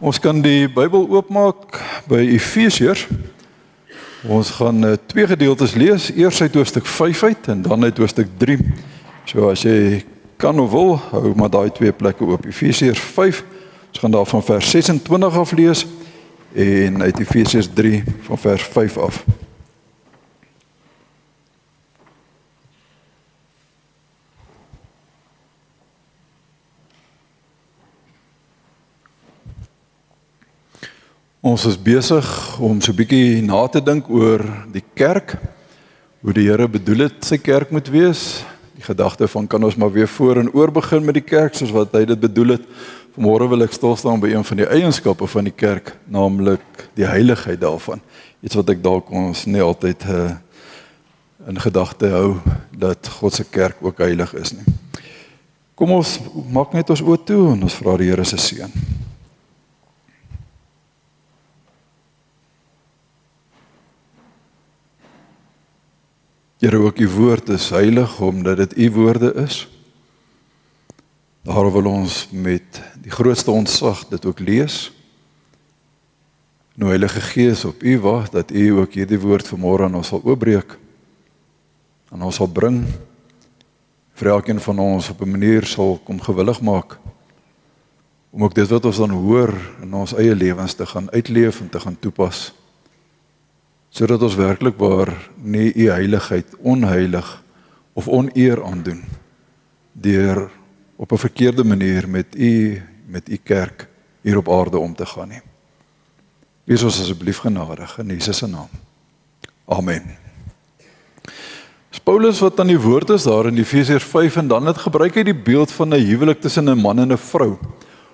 Ons kan die Bybel oopmaak by Efesiërs. Ons gaan twee gedeeltes lees, eers uit hoofstuk 5 uit en dan uit hoofstuk 3. So as jy kan of wil, hou maar daai twee plekke oop. Efesiërs 5, ons gaan daar van vers 26 af lees en uit Efesiërs 3 van vers 5 af. Ons is besig om so 'n bietjie na te dink oor die kerk, hoe die Here bedoel het sy kerk moet wees. Die gedagte van kan ons maar weer voor en oor begin met die kerk soos wat hy dit bedoel het. Vanmôre wil ek stil staan by een van die eienskappe van die kerk, naamlik die heiligheid daarvan. Iets wat ek dalk ons nie altyd in gedagte hou dat God se kerk ook heilig is nie. Kom ons maak net ons oë toe en ons vra die Here se seën. Here, ook u woord is heilig, omdat dit u woorde is. Daar wil ons met die grootste ontzag dit ook lees. Nou Heilige Gees op u wag, dat u ook hierdie woord vanmôre aan ons sal oopbreek, aan ons sal bring, vir elkeen van ons op 'n manier sal kom gewillig maak, om ook dit wat ons dan hoor in ons eie lewens te gaan uitleef en te gaan toepas, sodat ons werklik waar nie u heiligheid onheilig of oneer aandoen, deur op 'n verkeerde manier met u kerk hier op aarde om te gaan nie. Wees ons asseblief genadig in Jesus se naam. Amen. Dis Paulus wat aan die woord is daar in Efesiërs 5 en dan het gebruik hy die beeld van 'n huwelik tussen 'n man en 'n vrou,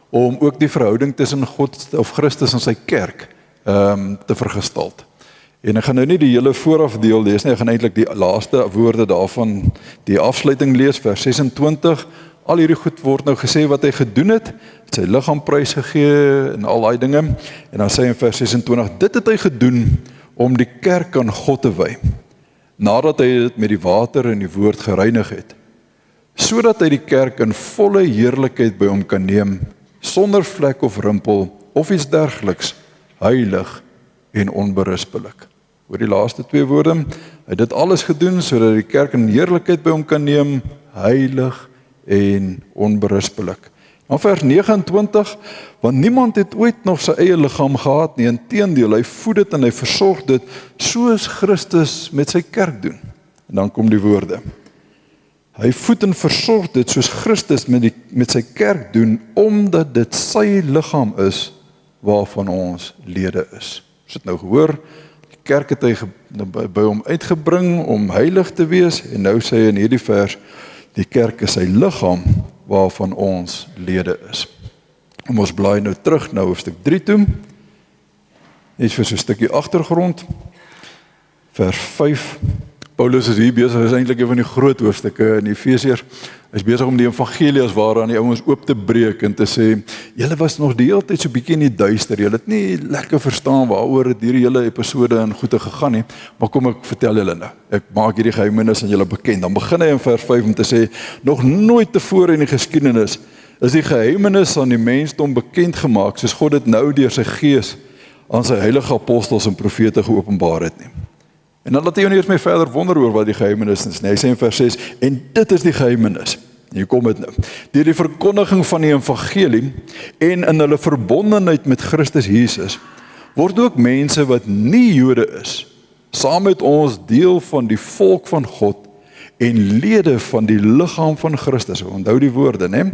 om ook die verhouding tussen God of Christus en sy kerk te vergestalt. En ek gaan nou nie die hele vooraf deel lees nie, ek gaan eintlik die laaste woorde daarvan, die afsluiting lees, vers 26. Al hierdie goed word nou gesê wat hy gedoen het, sy liggaam prys gegee en al daai dinge. En dan sê hy in vers 26, dit het hy gedoen om die kerk aan God te wy, nadat hy dit met die water en die woord gereinig het, sodat hy die kerk in volle heerlikheid by hom kan neem, sonder vlek of rimpel of iets dergeliks, heilig en onberispelik. Oor die laaste twee woorde, hy het dit alles gedoen sodat die kerk in heerlikheid by hom kan neem, heilig en onberispelik. Dan vers 29, want niemand het ooit nog sy eie liggaam gehad nie, inteendeel, hy voed dit en hy versorg dit, soos Christus met sy kerk doen. En dan kom die woorde. Hy voed en versorg dit soos Christus met sy kerk doen, omdat dit sy liggaam is, waarvan ons lede is. Ons het nou gehoor, die kerk het hy by hom uitgebring om heilig te wees, en nou sê hy in hierdie vers, die kerk is sy liggaam, waarvan ons lede is. Ons blaai nou terug na hoofstuk 3 toe, net vir so 'n stukkie agtergrond, vers 5, Paulus is hier besig, is eintlik een van die groot hoofstukke in Efesiërs. Hy is besig om die evangelie as ware aan die ouens oop te breek en te sê, julle was nog die hele tyd so bietjie in die duister, julle het nie lekker verstaan waaroor het hierdie hele episode en goede gegaan nie, maar kom ek vertel julle nou, ek maak hierdie geheimenis aan julle bekend. Dan begin hy in vers 5 om te sê, nog nooit tevore in die geskiedenis is die geheimenis aan die mensdom bekend gemaak, soos God dit nou deur sy gees aan sy heilige apostels en profete geopenbaar het nie. En dan laat hy eers mee verder wonder oor wat die geheimenis is. Hy sê in vers 6, en dit is die geheimenis. Hier kom dit nou. Deur die verkondiging van die evangelie en in hulle verbondenheid met Christus Jesus, word ook mense wat nie Jode is, saam met ons deel van die volk van God en lede van die liggaam van Christus. Onthou die woorde, né?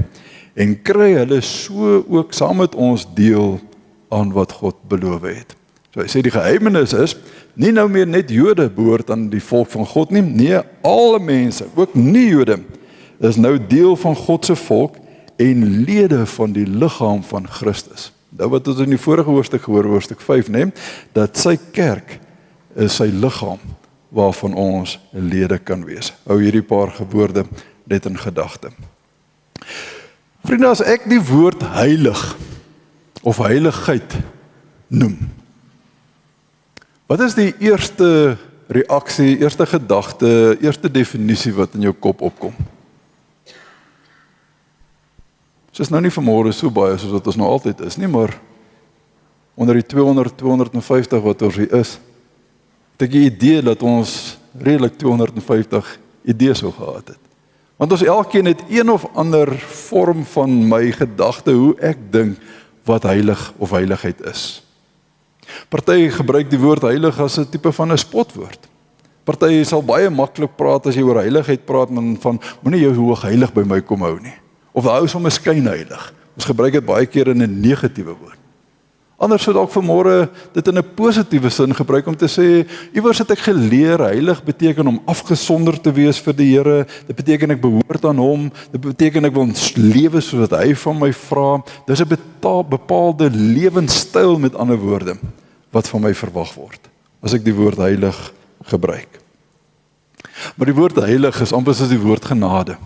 En kry hulle so ook saam met ons deel aan wat God beloof het. So hy sê die geheimenis is, nie nou meer net Jode behoort aan die volk van God nie, nee, alle mense, ook nie Jode, is nou deel van God se volk en lede van die liggaam van Christus. Nou wat ons in die vorige hoofstuk gehoor, hoofstuk 5, neem, dat sy kerk is sy liggaam, waarvan ons lede kan wees. Hou hierdie paar woorde net in gedagte. Vriende, as ek die woord heilig of heiligheid noem, wat is die eerste reaksie, eerste gedagte, eerste definisie wat in jou kop opkom? Soos nou nie vanmôre so baie soos wat ons nou altyd is nie, maar onder die 200, 250 wat ons hier is, het ek die idee dat ons redelik 250 idees sou gehad het. Want ons elkeen het een of ander vorm van my gedagte hoe ek dink wat heilig of heiligheid is. Party gebruik die woord heilig as 'n tipe van 'n spotwoord. Party sal baie maklik praat as jy oor heiligheid praat, men van moenie jou hoog heilig by my kom hou nie. Of hou sommer skynheilig. Ons gebruik dit baie keer in 'n negatiewe woord. Anders sou dalk vanmôre dit in 'n positiewe sin gebruik om te sê, iewers het ek geleer, heilig beteken om afgesonder te wees vir die Here, dit beteken ek behoort aan hom, dit beteken ek wil lewe soos wat hy van my vra, dis 'n bepaalde lewenstyl met ander woorde, wat van my verwag word, as ek die woord heilig gebruik. Maar die woord heilig is amper soos die woord genade.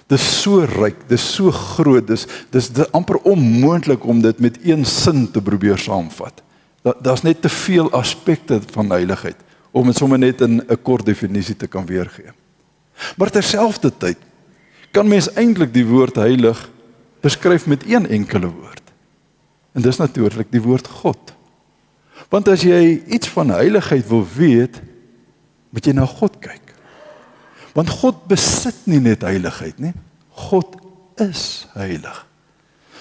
Dis so ryk, dis so groot, dis amper onmoontlik om dit met een sin te probeer saamvat. Daar's net te veel aspekte van heiligheid, om dit sommer net in 'n kort definisie te kan weergee. Maar terselfdertyd, kan mens eintlik die woord heilig beskryf met een enkele woord. En dis natuurlik die woord God. Want as jy iets van heiligheid wil weet, moet jy na God kyk. Want God besit nie net heiligheid nie, God is heilig.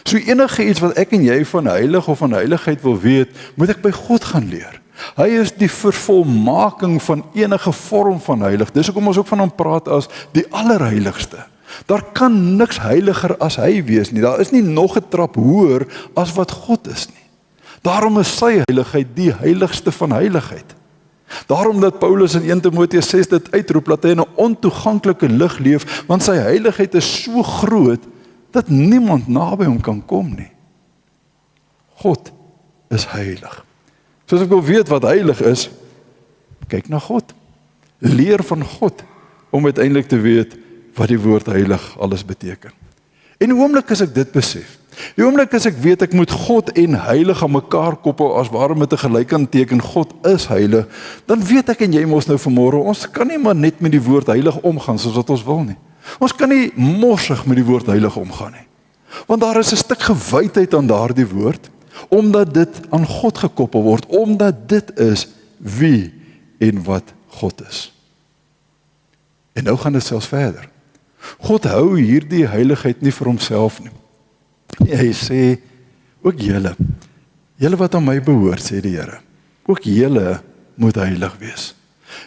So enige iets wat ek en jy van heilig of van heiligheid wil weet, moet ek by God gaan leer. Hy is die vervolmaking van enige vorm van heilig. Dis hoekom ons ook van hom praat as die allerheiligste. Daar kan niks heiliger as hy wees nie. Daar is nie nog 'n trap hoër as wat God is nie. Daarom is sy heiligheid die heiligste van heiligheid. Daarom dat Paulus in 1 Timoteus 6 dit uitroep, dat hy in 'n ontoeganklike lig leef, want sy heiligheid is so groot, dat niemand naby hom kan kom nie. God is heilig. So as ek wil weet wat heilig is, kyk na God. Leer van God, om uiteindelik te weet wat die woord heilig alles beteken. En die oomblik as ek dit besef, die oomblik as ek weet ek moet God en heilig aan mekaar koppel as waarom met 'n gelykant teken God is heilig, dan weet ek en jy mos nou vanmôre, ons kan nie maar net met die woord heilig omgaan soos wat ons wil nie. Ons kan nie morsig met die woord heilig omgaan nie. Want daar is 'n stuk gewydheid aan daardie woord, omdat dit aan God gekoppel word, omdat dit is wie en wat God is. En nou gaan dit selfs verder. God hou hierdie heiligheid nie vir homself nie. Hy sê, ook julle wat aan my behoort, sê die Here, ook julle moet heilig wees.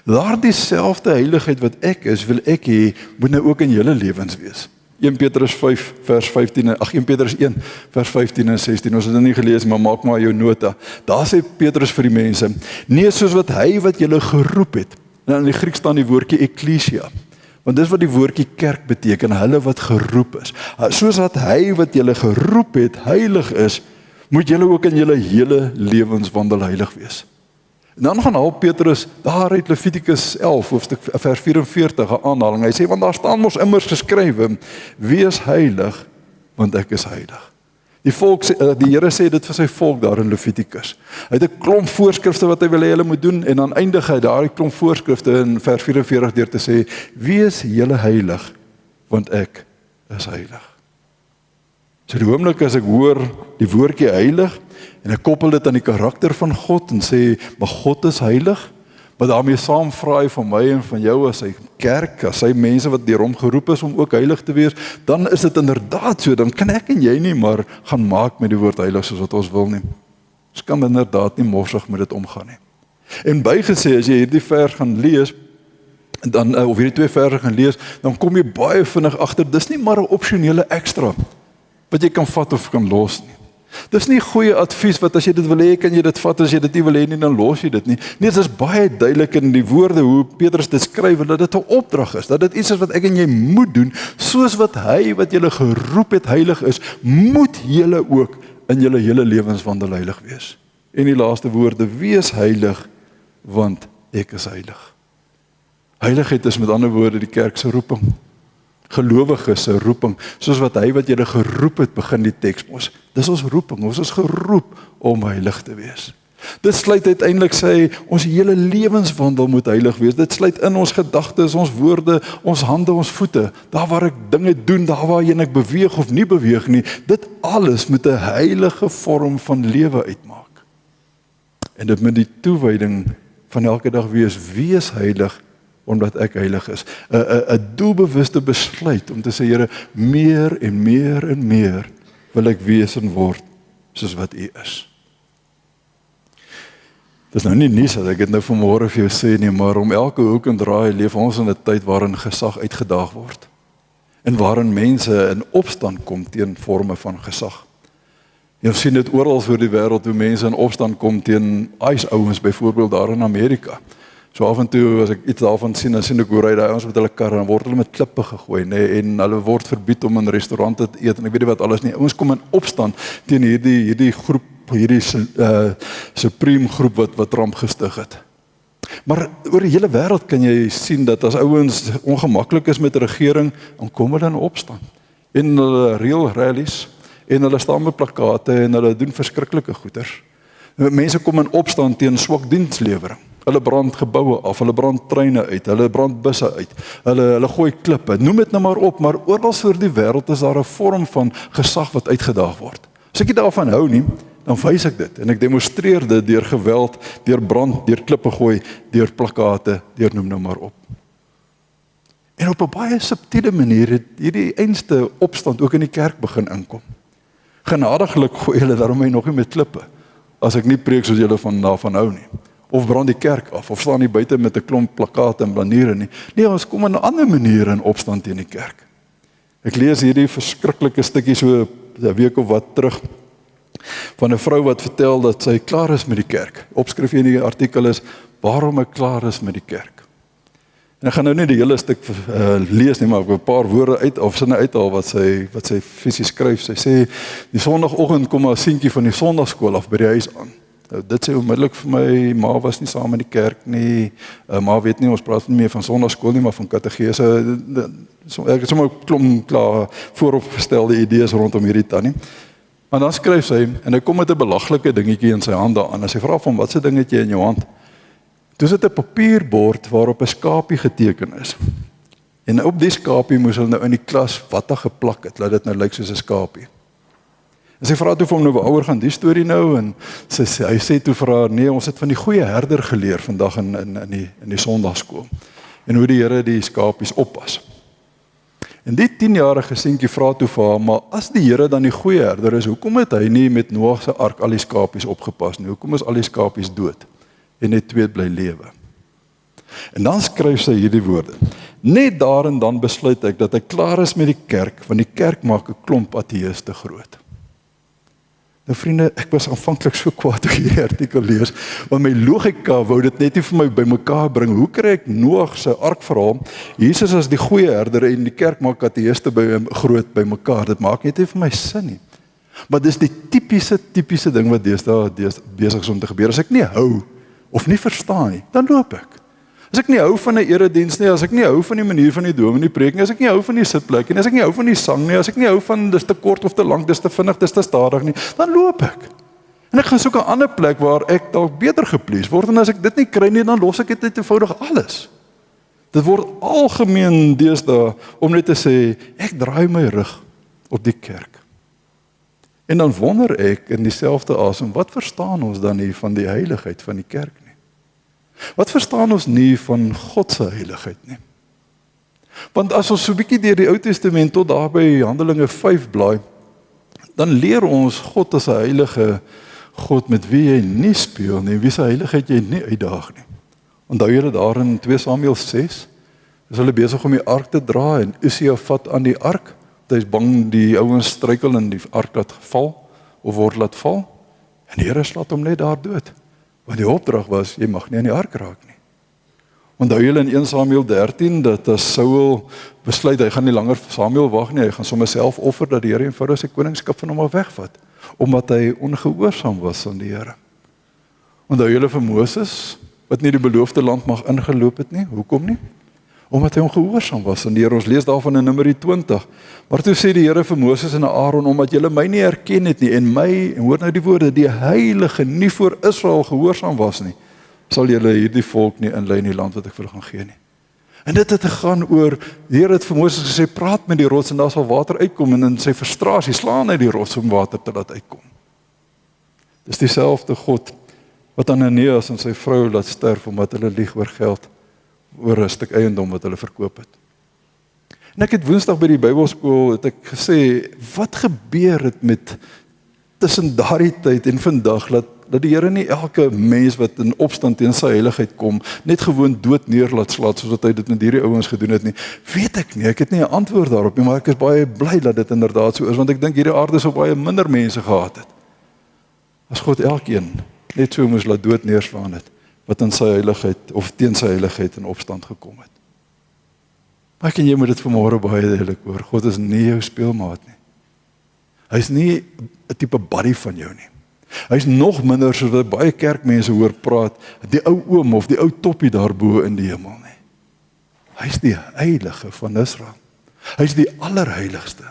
Daardie selfde heiligheid wat ek is, wil ek hê, moet nou ook in julle lewens wees. 1 Petrus 5 vers 15, 1 Petrus 1 vers 15 en 16, ons het dit nie gelees, maar maak maar jou nota. Daar sê Petrus vir die mense, nee, soos wat hy wat julle geroep het, en in die Grieks staan die woordjie ekklesia, want dis wat die woordjie kerk beteken, hulle wat geroep is. Soos wat hy wat julle geroep het, heilig is, moet julle ook in julle hele lewenswandel heilig wees. En dan gaan haal Petrus daar uit Levitikus 11, hoofstuk vers 44, 'n aanhaling. Hy sê, want daar staan mos immers geskrywe, wees heilig, want ek is heilig. Die Here sê dit vir sy volk daar in Levitikus. Hy het 'n klomp voorskrifte wat hy wil hê hulle moet doen, en dan eindig hy daardie klomp voorskrifte in vers 44 deur te sê, wees julle heilig, want ek is heilig. So die oomblik as ek hoor die woordjie heilig, en ek koppel dit aan die karakter van God, en sê, maar God is heilig, maar daarmee saam vra hy van my en van jou as sy kerk, as sy mense wat deur hom geroep is om ook heilig te wees, dan is dit inderdaad so, dan kan ek en jy nie maar gaan maak met die woord heilig soos wat ons wil nie. Ons kan inderdaad nie morsig met dit omgaan nie. En bygesê, as jy hierdie vers gaan lees, dan, of hierdie twee verse gaan lees, dan kom jy baie vinnig agter, dis nie maar 'n opsionele ekstra, wat jy kan vat of kan los nie. Dis nie goeie advies wat as jy dit wil hê, kan jy dit vat, as jy dit nie wil hê nie, dan los jy dit nie. Nee, dit is baie duidelik in die woorde hoe Petrus dit skryf, dat dit 'n opdrag is, dat dit iets is wat ek en jy moet doen, soos wat hy wat julle geroep het heilig is, moet julle ook in julle hele lewenswandel heilig wees. En die laaste woorde, wees heilig, want ek is heilig. Heiligheid is met ander woorde die kerk se roeping. Gelowiges se roeping, soos wat hy wat julle geroep het, begin die teks mos. Dis ons roeping, ons is geroep om heilig te wees. Dit sluit uiteindelik sê, ons hele lewenswandel moet heilig wees. Dit sluit in ons gedagtes, ons woorde, ons hande, ons voete. Daar waar ek dinge doen, daar waarheen ek beweeg of nie beweeg nie, dit alles moet 'n heilige vorm van lewe uitmaak. En dit moet die toewyding van elke dag wees heilig, omdat ek heilig is. 'n doelbewuste besluit om te sê, Here, meer en meer en meer wil ek wees en word soos wat U is. Dit is nou nie nuus dat ek dit nou vanmôre vir jou sê nie, maar om elke hoek en draai leef ons in 'n tyd waarin gesag uitgedaag word. En waarin mense in opstand kom teen forme van gesag. Jy sien dit oral oor die wêreld hoe mense in opstand kom teen ysouens, byvoorbeeld daar in Amerika. So af en toe as ek iets daarvan sien, dan sien ek hoe ry daai ouens met hulle karre en word hulle met klippe gegooi, nê, en hulle word verbied om in restaurante te eet en ek weet nie wat alles nie. Ouens kom in opstand teen hierdie groep, hierdie supreme groep wat ramp gestig het. Maar oor die hele wêreld kan jy sien dat as ouens ongemaklik is met die regering, dan kom hulle in opstand. En hulle reël rallies en hulle staan met plakate en hulle doen verskriklike goeders. Mense kom in opstand teen swak dienslewering. Hulle brand geboue af, hulle brand treine uit, hulle brand busse uit, hulle gooi klippe, noem dit nou maar op, maar oral oor die wêreld is daar 'n vorm van gesag wat uitgedaag word. As ek nie daarvan hou nie, dan wys ek dit, en ek demonstreer dit deur geweld, deur brand, deur klippe gooi, deur plakate, deur noem nou maar op. En op 'n baie subtiele manier het hierdie einste opstand ook in die kerk begin inkom. Genadiglik gooi hulle daarom nog nie met klippe, as ek nie preek soos julle daarvan hou nie. Of brand die kerk af, of staan nie buite met 'n klomp plakate en blaniere nie. Nee, ons kom in 'n ander manier in opstand teen die kerk. Ek lees hierdie verskriklike stukkie so 'n week of wat terug, van 'n vrou wat vertel dat sy klaar is met die kerk. Opskrif in die artikel is, waarom ek klaar is met die kerk. En ek gaan nou nie die hele stuk lees nie, maar ek wil 'n paar woorde sinne uithaal wat sy fisies skryf. Sy sê, die Sondagoggend kom 'n seentjie van die Sondagskool af by die huis aan. Nou, dit sê onmiddellik vir my, ma was nie saam met die kerk nie, ma weet nie, ons praat nie meer van Sondagskool nie, maar van kategese. Ek het sommer 'n klomp klaar vooropgestelde idees rondom hierdie tannie. Maar dan skryf sy, en hy kom met 'n belaglike dingetjie in sy hand aan, en sy vra van, wat se ding het jy in jou hand? Toe sit 'n papierbord waarop 'n skapie geteken is. En op die skapie moes hulle nou in die klas watte geplak het, laat dit nou lyk soos 'n skapie. En sy vra toe vir hom, nou waaroor gaan die storie nou? En hy sê toe vir haar, nee, ons het van die goeie herder geleer vandag in die Sondagskool. En hoe die Here die skapies oppas. En die 10-jarige seentjie vra toe vir haar, maar as die Here dan die goeie herder is, hoekom het hy nie met Noag se ark al die skapies opgepas nie? Hoekom is al die skapies dood? En net 2 bly lewe. En dan skryf sy hierdie woorde. Net daar en dan besluit ek dat ek klaar is met die kerk, want die kerk maak 'n klomp ateïste groot. Nou vriende, ek was aanvanklik so kwaad toe ek hierdie artikel lees, want my logika wou dit net nie vir my bymekaar bring. Hoe kry ek Noag se ark verhaal, Jesus as die goeie herder en die kerk maak ateïste groot bymekaar? Dit maak net nie vir my sin nie. Maar dis die tipiese ding wat deesdae besig is om te gebeur. As ek nie hou of nie verstaan nie, dan loop ek. As ek nie hou van 'n erediens nie, as ek nie hou van die manier van die dominee preek nie, as ek nie hou van die sitplek nie, as ek nie hou van die sang nie, as ek nie hou van dis te kort of te lank, dis te vinnig, dis te stadig nie, dan loop ek. En ek gaan soek 'n ander plek waar ek dalk beter geplees word, en as ek dit nie kry nie, dan los ek dit net eenvoudig alles. Dit word algemeen deesdae om net te sê, ek draai my rug op die kerk. En dan wonder ek in dieselfde asem, wat verstaan ons dan nie van die heiligheid van die kerk nie? Wat verstaan ons nie van God se heiligheid nie? Want as ons so 'n bietjie deur die Ou Testament tot daar by Handelinge 5 blaai, dan leer ons God as 'n heilige God met wie jy nie speel nie, wie se heiligheid jy nie uitdaag nie. Onthou julle daar in 2 Samuel 6, is hulle besig om die ark te dra en Usia vat aan die ark. Hy is bang die ouens struikel en die ark laat val of word laat val. En die Here slaat hom net daar dood. Want die opdrag was, jy mag nie aan die ark raak nie. Onthou julle in 1 Samuel 13, dat as Saul besluit, hy gaan nie langer vir Samuel wag nie, hy gaan sommer self offer, dat die Here eenvoudig sy koningskap van hom af wegvat, omdat hy ongehoorsaam was aan die Here. Onthou julle vir Moses, wat nie die beloofde land mag ingeloop het nie, hoekom nie? omdat hy ongehoorsaam was aan die Here. Ons lees daarvan in Numeri 20. Maar toe sê die Here vir Moses en Aaron, omdat julle my nie herken het nie, en my, en hoor nou die woorde, die heilige nie voor Israel gehoorsaam was nie, sal julle hierdie volk nie inlei in die land wat ek vir hulle gaan gee nie. En dit het gegaan oor, die Here het vir Moses gesê, praat met die rots en daar sal water uitkom, en in sy frustrasie slaan hy die rots om water te laat uitkom. Dis dieselfde God wat Ananias en sy vrou laat sterf omdat hulle lieg oor geld, oor 'n stuk eiendom wat hulle verkoop het. En ek het Woensdag by die Bybelskool het ek gesê, wat gebeur het met tussen daardie tyd en vandag, dat die Here nie elke mens wat in opstand teen sy heiligheid kom, net gewoon dood neerlaat slaat, soos wat hy dit met hierdie ouens gedoen het nie, weet ek nie, ek het nie 'n antwoord daarop nie, maar ek is baie bly dat dit inderdaad so is, want ek dink hierdie aarde sou baie minder mense gehad het, as God elkeen net so moes laat dood neerslaan het, wat in sy heiligheid, of teen sy heiligheid in opstand gekom het. Maar ek en jy moet dit vanmôre baie duidelik hoor, God is nie jou speelmaat nie. Hy is nie 'n tipe buddy van jou nie. Hy is nog minder, soos wat baie kerkmense hoor praat, die ou oom of die ou toppie daarbo in die hemel nie. Hy is die heilige van Israel. Hy is die allerheiligste.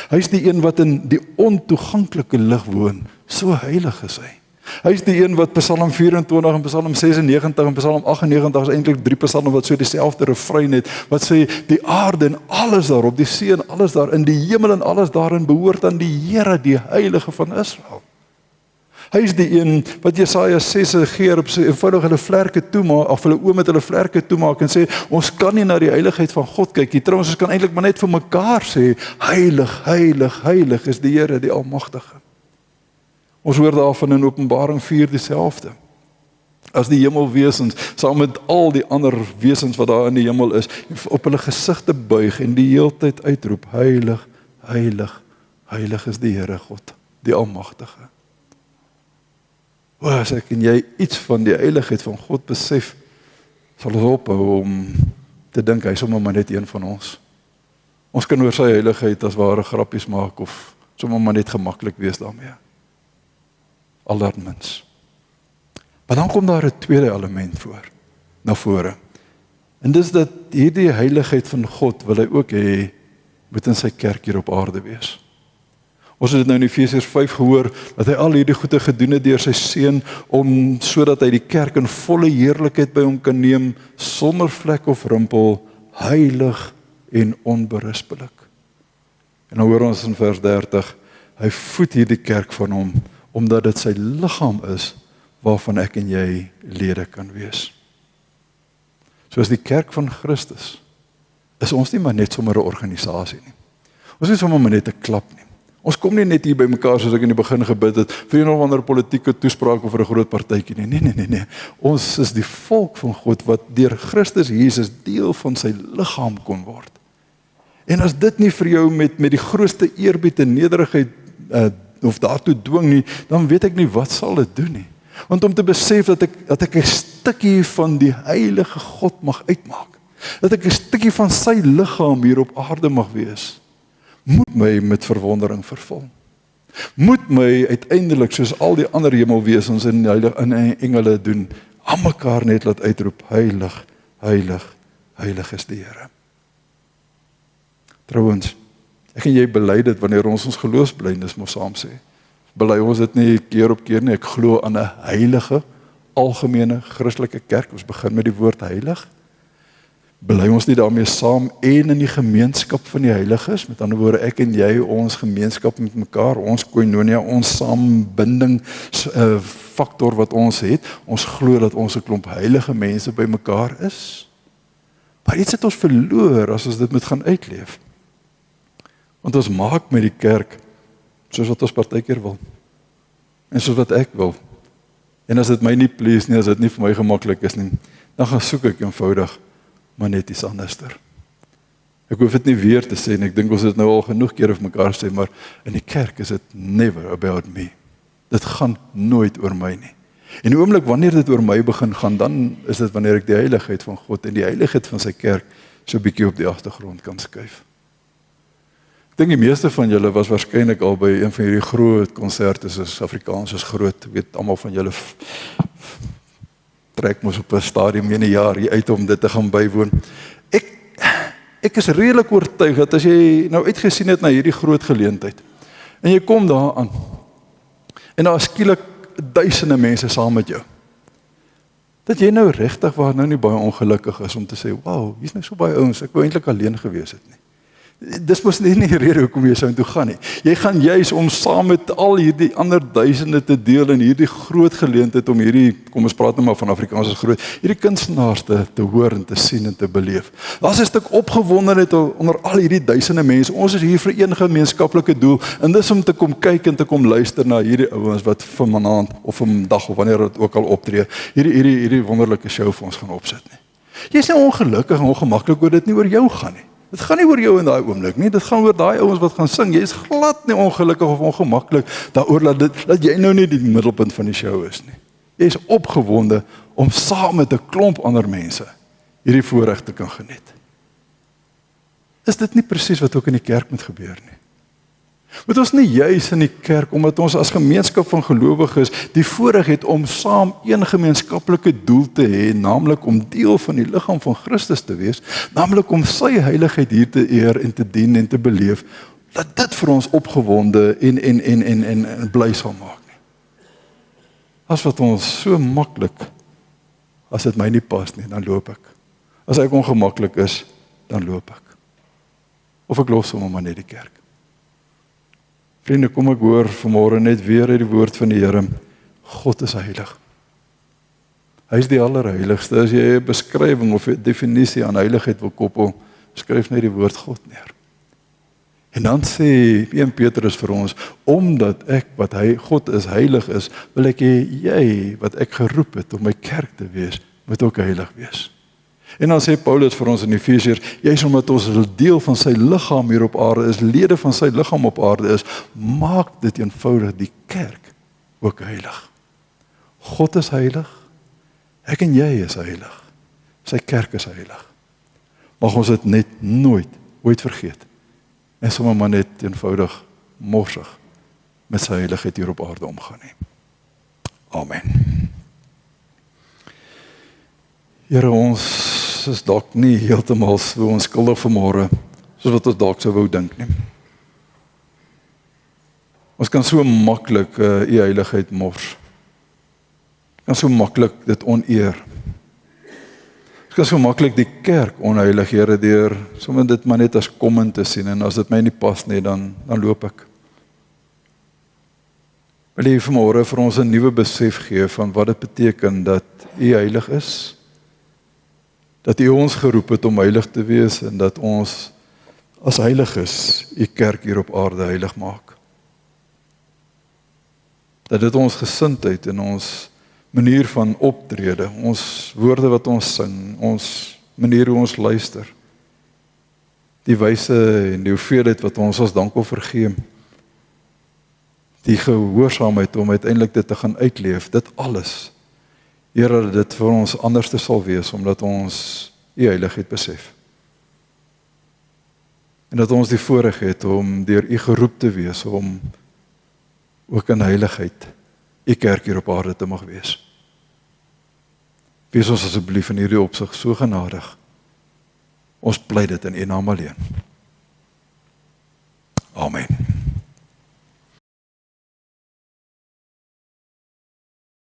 Hy is die een wat in die ontoeganklike lig woon. So heilig is hy. Hy is die een wat Psalm 24 en Psalm 96 en Psalm 98 is eintlik 3 psalme wat so dieselfde refrein het, wat sê, die aarde en alles daarop, die see en alles daarin, die hemel en alles daarin behoort aan die Here, die heilige van Israel. Hy is die een wat Jesaja 6 geer op sy eenvoudig hulle vlerke toemaak, of hulle oë met hulle vlerke toemaak en sê, ons kan nie na die heiligheid van God kyk nie. Trouwens, ons kan eintlik maar net vir mekaar sê, heilig, heilig, heilig is die Here, die Almagtige. Ons hoor daarvan in Openbaring 4 dieselfde. As die hemelwesens, saam met al die ander wesens wat daar in die hemel is, op hulle gesigte buig en die heeltyd uitroep, heilig, heilig, heilig is die Here God, die Almagtige. As ek en jy iets van die heiligheid van God besef, sal ons ophou om te dink, hy is sommer maar net een van ons. Ons kan oor sy heiligheid as ware grappies maak, of sommer maar net gemaklik wees daarmee. Allermins. Maar dan kom daar 'n tweede element na vore. En dis dat hierdie heiligheid van God wil hy ook hê moet in sy kerk hier op aarde wees. Ons het dit nou in Efesiërs 5 gehoor, dat hy al hierdie goeie gedoen het deur sy seun, sodat hy die kerk in volle heerlikheid by hom kan neem, sonder vlek of rimpel, heilig en onberispelik. En dan hoor ons in vers 30, hy voed hierdie kerk van hom, omdat dit sy liggaam is, waarvan ek en jy lede kan wees. Soos die kerk van Christus, is ons nie maar net sommer 'n organisasie nie. Ons is sommer maar net 'n klap nie. Ons kom nie net hier by mekaar, soos ek in die begin gebid het, vir een of ander politieke toespraak of vir 'n groot partytjie nie. Nee. Ons is die volk van God, wat deur Christus Jesus deel van sy liggaam kon word. En as dit nie vir jou met die grootste eerbied en nederigheid of daartoe dwing nie, dan weet ek nie wat sal dit doen nie. Want om te besef dat ek 'n stukkie van die heilige God mag uitmaak, dat ek 'n stukkie van sy liggaam hier op aarde mag wees, moet my met verwondering vervul. Moet my uiteindelik, soos al die ander hemelwesens en engele doen, aan mekaar net laat uitroep, heilig, heilig, heilig is die Here. Trouwens, ek en jy bely dit wanneer ons geloofsbelydenis moet saam sê. Bely ons dit nie keer op keer nie, ek glo aan 'n heilige, algemene Christelike kerk. Ons begin met die woord heilig. Bely ons nie daarmee saam en in die gemeenskap van die heiliges, met ander woorde, ek en jy, ons gemeenskap met mekaar, ons koinonia, ons saambinding faktor wat ons het, ons glo dat ons 'n klomp heilige mense by mekaar is. Maar iets het ons verloor as ons dit moet gaan uitleef. Want ons maak met die kerk soos wat ons partykeer wil. En soos wat ek wil. En as dit my nie please nie, as dit nie vir my gemaklik is nie, dan gaan soek ek eenvoudig maar net iets anderster. Ek hoef dit nie weer te sê, en ek dink ons het nou al genoeg keer vir mekaar sê, maar in die kerk is dit never about me. Dit gaan nooit oor my nie. En die oomblik wanneer dit oor my begin gaan, dan is dit wanneer ek die heiligheid van God en die heiligheid van sy kerk so 'n bietjie op die agtergrond kan skuif. Ek dink die meeste van julle was waarskynlik al by een van hierdie groot konserte, soos Afrikaans is groot, ek weet almal van julle trek mos op 'n stadium in 'n jaar hier uit om dit te gaan bywoon. Ek Ek is redelik oortuig dat as jy nou uitgesien het na hierdie groot geleentheid, en jy kom daar aan, en daar is skielik duisende mense saam met jou, dat jy nou regtig waar nou nie baie ongelukkig is om te sê, wow, hier's nou so baie ouens, ek wou eintlik alleen gewees het nie. Dis mos nie die rede hoekom jy sou toe gaan nie. Jy gaan juis om saam met al hierdie ander duisende te deel in hierdie groot geleentheid om hierdie, kom ons praat nou maar van Afrikaans as groot, hierdie kunstenaars te hoor en te sien en te beleef. Daar's 'n stuk opgewondenheid onder al hierdie duisende mense. Ons is hier vir een gemeenskaplike doel en dis om te kom kyk en te kom luister na hierdie ouens wat vanaand of vandag of wanneer dit ook al optree, hierdie wonderlike show vir ons gaan opsit nie. Jy's nie ongelukkig en ongemaklik oor dit nie oor jou gaan nie. Dit gaan nie oor jou in daai oomblik nie, dit gaan oor daai ouens wat gaan sing. Jy is glad nie ongelukkig of ongemaklik daaroor dat jy nou nie die middelpunt van die show is nie. Jy is opgewonde om saam met 'n klomp ander mense hierdie voorreg te kan geniet. Is dit nie presies wat ook in die kerk moet gebeur nie? Moet ons nie juis in die kerk, omdat ons as gemeenskap van gelowiges die voorreg het om saam een gemeenskaplike doel te hê, naamlik om deel van die liggaam van Christus te wees, naamlik om sy heiligheid hier te eer en te dien en te beleef, dat dit vir ons opgewonde en bly sal maak nie. As wat ons so maklik, as dit my nie pas nie, dan loop ek. As ek ongemaklik is, dan loop ek. Of ek los sommer maar net die kerk. Vriende, kom ek hoor vanmôre net weer uit die woord van die Here. God is heilig. Hy is die allerheiligste. As jy 'n beskrywing of 'n definisie aan heiligheid wil koppel, skryf net die woord God neer. En dan sê 1 Petrus vir ons, omdat ek wat God is heilig is, wil ek hê jy wat ek geroep het om my kerk te wees, moet ook heilig wees. En dan sê Paulus vir ons in Efesiërs, juis omdat ons 'n deel van sy liggaam hier op aarde is, lede van sy liggaam op aarde is, maak dit eenvoudig die kerk ook heilig. God is heilig, ek en jy is heilig, sy kerk is heilig. Mag ons dit net ooit vergeet, en sommer maar net eenvoudig morsig met sy heiligheid hier op aarde omgaan nie. Amen. Here, ons is dalk nie heeltemal so onskuldig vanmôre, soos wat ons dalk sou wou dink nie. Ons kan so maklik u heiligheid mors. Ons kan so maklik dit oneer. Ons kan so maklik die kerk onheilig, Here, deur sommer dit maar net as kom te sien, en as dit my nie pas nie, dan loop ek. Wil jy vanmôre vir ons 'n nuwe besef gee van wat dit beteken dat u heilig is, dat u ons geroep het om heilig te wees, en dat ons as heiliges u kerk hier op aarde heilig maak. Dat dit ons gesindheid en ons manier van optrede, ons woorde wat ons sing, ons manier hoe ons luister, die wyse en die hoeveelheid wat ons as dankoffer gee, die gehoorsaamheid om uiteindelik dit te gaan uitleef, dit alles, Here, dat dit vir ons anders te sal wees, omdat ons u heiligheid besef. En dat ons die voorreg het om deur u geroep te wees, om ook in heiligheid u kerk hier op aarde te mag wees. Wees ons asseblief in hierdie opsig so genadig. Ons pleit dit in u naam alleen. Amen.